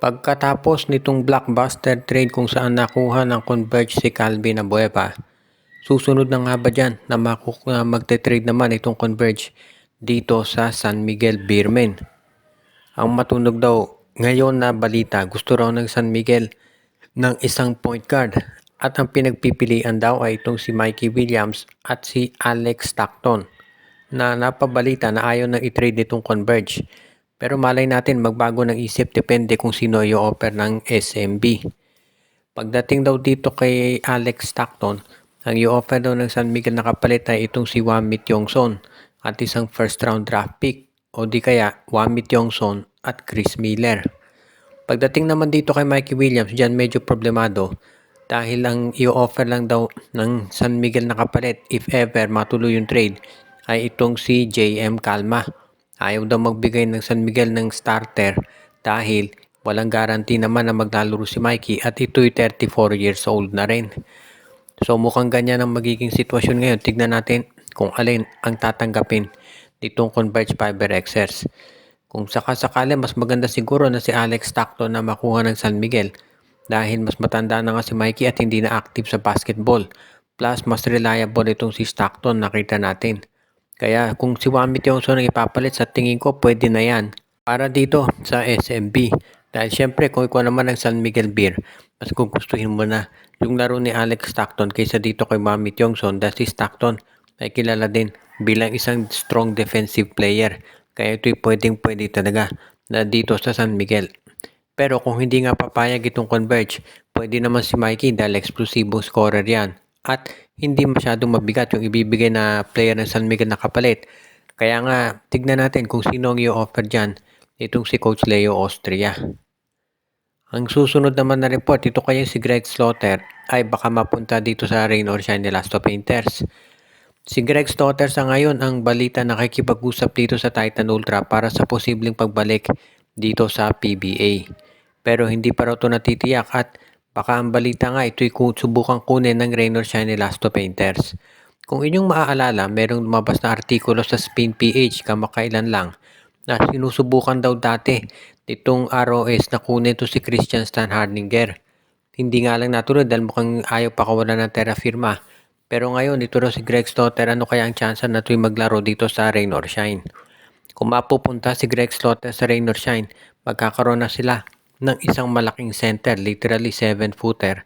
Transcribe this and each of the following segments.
Pagkatapos nitong blockbuster trade kung saan nakuha ng Converge si Calvin Abueva, susunod na nga ba dyan na magte-trade naman itong Converge dito sa San Miguel Beermen? Ang matunog daw ngayon na balita, gusto raw ng San Miguel ng isang point guard at ang pinagpipilian daw ay itong si Mikey Williams at si Alex Stockton na napabalita na ayaw nang i-trade nitong Converge. Pero malay natin magbago ng isip, depende kung sino i-offer ng SMB. Pagdating daw dito kay Alex Stockton, ang i-offer daw ng San Miguel na kapalit ay itong si Wamit Yongson at isang first round draft pick o di kaya Wamit Yongson at Chris Miller. Pagdating naman dito kay Mikey Williams, dyan medyo problemado dahil ang i-offer lang daw ng San Miguel na kapalit if ever matuloy yung trade ay itong si JM Calma. Ayaw daw magbigay ng San Miguel ng starter dahil walang guarantee naman na maglalaro si Mikey at ito'y 34 years old na rin. So mukhang ganyan ang magiging sitwasyon ngayon. Tignan natin kung alin ang tatanggapin nitong Converge Fiber Xers. Kung sakasakali, mas maganda siguro na si Alex Stockton na makuha ng San Miguel dahil mas matanda na nga si Mikey at hindi na active sa basketball. Plus, mas reliable itong si Stockton, nakita natin. Kaya kung si Wamit Yongson ang ipapalit, sa tingin ko pwede na yan para dito sa SMB. Dahil syempre kung ikaw naman ang San Miguel Beer, mas gugustuhin mo na yung laro ni Alex Stockton kaysa dito kay Wamit Yongson dahil si Stockton ay kilala din bilang isang strong defensive player. Kaya ito'y pwede talaga na dito sa San Miguel. Pero kung hindi nga papayag itong Converge, pwede naman si Mikey dahil explosive scorer yan. At hindi masyadong mabigat yung ibibigay na player ng San Miguel na kapalit. Kaya nga, tignan natin kung sino ang i-offer dyan. Itong si Coach Leo Austria. Ang susunod naman na report, ito kaya si Greg Slaughter ay baka mapunta dito sa Rain or Shine Elasto Painters. Si Greg Slaughter sa ngayon ang balita nakikipag-usap dito sa Titan Ultra para sa posibleng pagbalik dito sa PBA. Pero hindi pa raw ito natitiyak at baka ang balita nga ito'y subukan kunin ng Rain or Shine Elasto Painters. Kung inyong maaalala, merong lumabas na artikulo sa Spin PH kamakailan lang na sinusubukan daw dati itong ROS na kunin to si Christian Stan Hardinger. Hindi nga lang natuloy dahil mukhang ayaw pa kawalan ng terra firma. Pero ngayon, ito raw si Greg Slaughter, ano kaya ang tsansa na ito'y maglaro dito sa Rain or Shine? Kung mapupunta si Greg Slaughter sa Rain or Shine, magkakaroon na sila ng isang malaking center, literally 7-footer,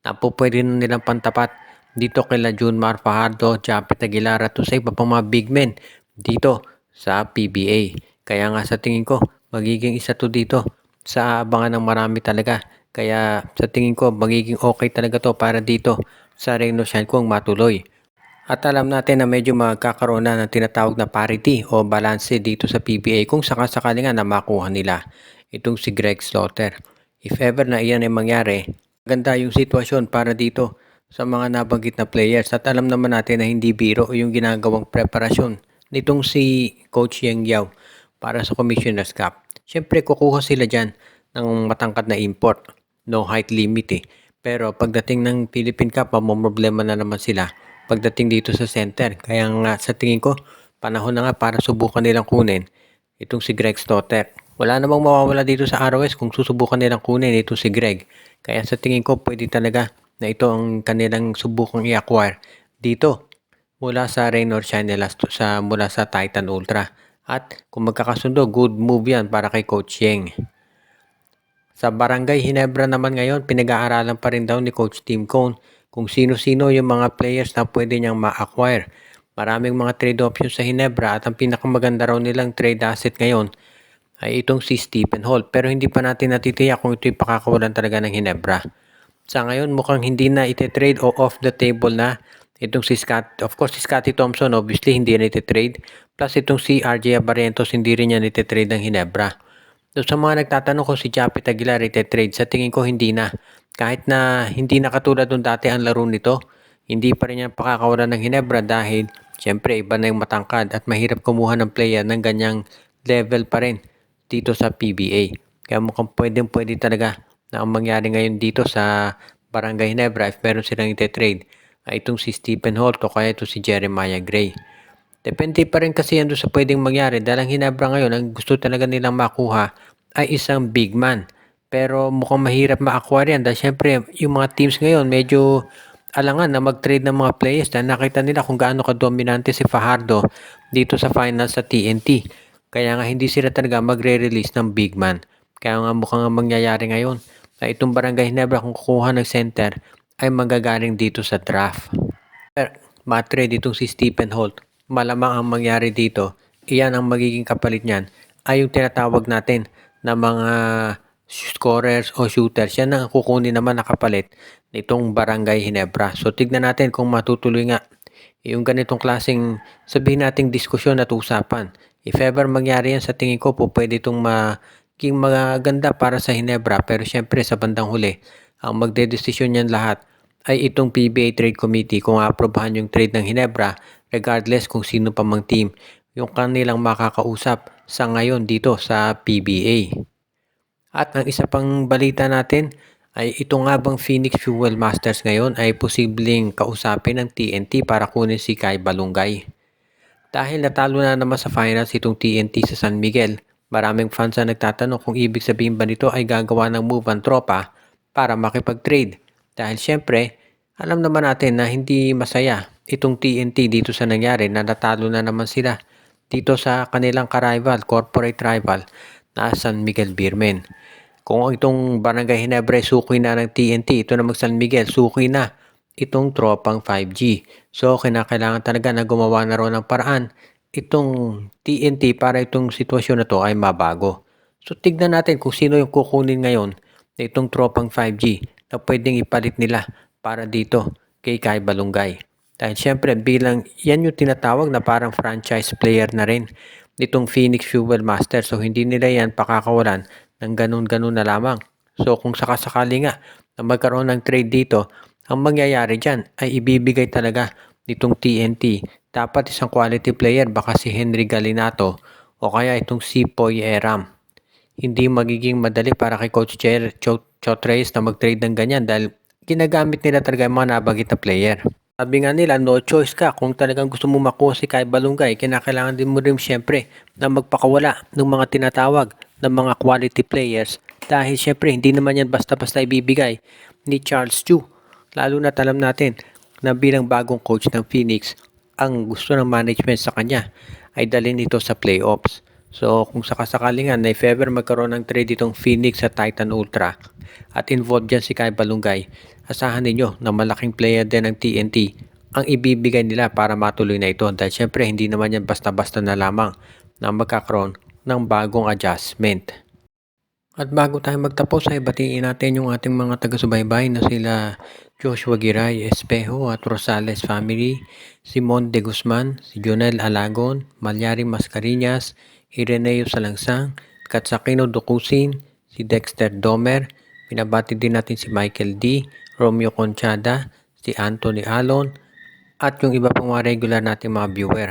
na po pwede na nilang pantapat dito kila Junmar Fajardo, Japet Aguilar at sa iba pang mga big men dito sa PBA. Kaya nga sa tingin ko, magiging isa to dito sa abangan ng marami talaga. Kaya sa tingin ko, magiging okay talaga to para dito sa Rain or Shine kung matuloy. At alam natin na medyo magkakaroon na ng tinatawag na parity o balance dito sa PBA kung sakasakali nga na makuha nila itong si Greg Slaughter. If ever na iyan ay mangyari, ganda yung sitwasyon para dito sa mga nabanggit na players. At alam naman natin na hindi biro yung ginagawang preparasyon nitong si Coach Yeng Yao para sa Commissioner's Cup. Siyempre kukuha sila dyan ng matangkad na import. No height limit eh. Pero pagdating ng Philippine Cup, problema na naman sila pagdating dito sa center. Kaya nga sa tingin ko, panahon na nga para subukan nilang kunin itong si Greg Slaughter. Wala namang mawawala dito sa ROS kung susubukan nilang kunin itong si Greg. Kaya sa tingin ko, pwede talaga na ito ang kanilang subukang i-acquire dito mula sa Rain or Shine Elasto, mula sa Titan Ultra. At kung magkakasundo, good move yan para kay Coach Yeng. Sa Barangay Ginebra naman ngayon, pinag-aaralan pa rin daw ni Coach Tim Cone kung sino-sino yung mga players na pwede niyang ma-acquire. Maraming mga trade options sa Ginebra at ang pinakamaganda raw nilang trade asset ngayon ay itong si Stephen Holt. Pero hindi pa natin natitiyak kung ito'y pakakawalan talaga ng Ginebra. Sa ngayon, mukhang hindi na ite-trade o off the table na itong si Scott. Of course, si Scottie Thompson obviously hindi na ite-trade. Plus itong si RJ Barrientos hindi rin niya ite-trade ng Ginebra. So, sa mga nagtatanong kung si Japet Aguilar ite-trade, sa tingin ko hindi na. Kahit na hindi na katulad nung dati ang laro nito, hindi pa rin yan pakakawalan ng Ginebra dahil syempre iba na yung matangkad at mahirap kumuha ng player ng ganyang level pa rin dito sa PBA. Kaya mukhang pwede talaga na ang mangyari ngayon dito sa Barangay Ginebra if meron silang ite-trade ay itong si Stephen Holt o kaya ito si Jeremiah Gray. Depende pa rin kasi yan doon sa pwedeng mangyari dahil ang Ginebra ngayon, ang gusto talaga nilang makuha ay isang big man Pero mukhang mahirap ma-acquire yan dahil syempre yung mga teams ngayon medyo alangan na mag-trade ng mga players dahil nakita nila kung gaano ka-dominante si Fajardo dito sa finals sa TNT. Kaya nga hindi sila talaga magre-release ng big man. Kaya nga mukhang ang mangyayari ngayon na itong Barangay Ginebra kung kukuha ng center ay magagaling dito sa draft. Ma-trade itong si Stephen Holt. Malamang ang mangyari dito, iyan ang magiging kapalit niyan ay yung tinatawag natin na mga scorers o shooters. Yan ang kukunin naman na kapalit nitong Barangay Ginebra. So tignan natin kung matutuloy nga yung ganitong klaseng sabihin nating diskusyon at usapan. If ever mangyari yan sa tingin ko po pwede itong maging maganda para sa Ginebra pero syempre sa bandang huli ang magdedesisyon yan lahat ay itong PBA Trade Committee kung aprobahan yung trade ng Ginebra regardless kung sino pa mang team yung kanilang makakausap sa ngayon dito sa PBA. At ang isa pang balita natin ay ito nga bang Phoenix Fuel Masters ngayon ay posibleng kausapin ng TNT para kunin si Kai Balungay. Dahil natalo na naman sa finals itong TNT sa San Miguel, maraming fans ang nagtatanong kung ibig sabihin ba nito ay gagawa ng move ang tropa para makipag-trade. Dahil syempre, alam naman natin na hindi masaya itong TNT dito sa nangyari na natalo na naman sila dito sa kanilang ka-rival, corporate rival na San Miguel Beermen. Kung itong Barangay Ginebra suki na ng TNT, ito namang San Miguel suki na itong tropang 5G. So, kinakailangan talaga na gumawa na rin ng paraan itong TNT para itong sitwasyon na to ay mabago. So, tignan natin kung sino yung kukunin ngayon na itong tropang 5G na pwedeng ipalit nila para dito kay Kai Balungay. Dahil syempre bilang yan yung tinatawag na parang franchise player na rin nitong Phoenix Fuel Master. So, hindi nila yan pakakawalan ng ganun-ganun na lamang. So, kung sakasakali nga na magkaroon ng trade dito, ang mangyayari dyan ay ibibigay talaga nitong TNT. Dapat isang quality player, baka si Henry Galinato o kaya itong si Poy Eram. Hindi magiging madali para kay Coach Chot Reyes na mag-trade ng ganyan dahil ginagamit nila talaga yung mga nabanggit na player. Sabi nga nila, no choice ka. Kung talagang gusto mo makuha si Kai Balungay, kinakailangan din mo rin syempre na magpakawala ng mga tinatawag ng mga quality players dahil syempre hindi naman yan basta-basta ibibigay ni Charles Chu. Lalo na alam natin na bilang bagong coach ng Phoenix, ang gusto ng management sa kanya ay dalhin ito sa playoffs. So kung sakasakali nga na if ever magkaroon ng trade itong Phoenix sa Titan Ultra at involved dyan si Kai Balungay, asahan ninyo na malaking player din ng TNT ang ibibigay nila para matuloy na ito dahil syempre hindi naman yan basta-basta na lamang na magkakaroon ng bagong adjustment. At bago tayo magtapos ay batiin natin yung ating mga taga-subaybay na sila Joshua Giray Espejo at Rosales family, Simon De Guzman, si Jonel Alagon, Malyari Mascarillas, Ireneo Salangsang, Katsakino Dukusin, si Dexter Domer, pinabati din natin si Michael D, Romeo Conchada, si Anthony Alon, at yung iba pang mga regular nating mga viewer.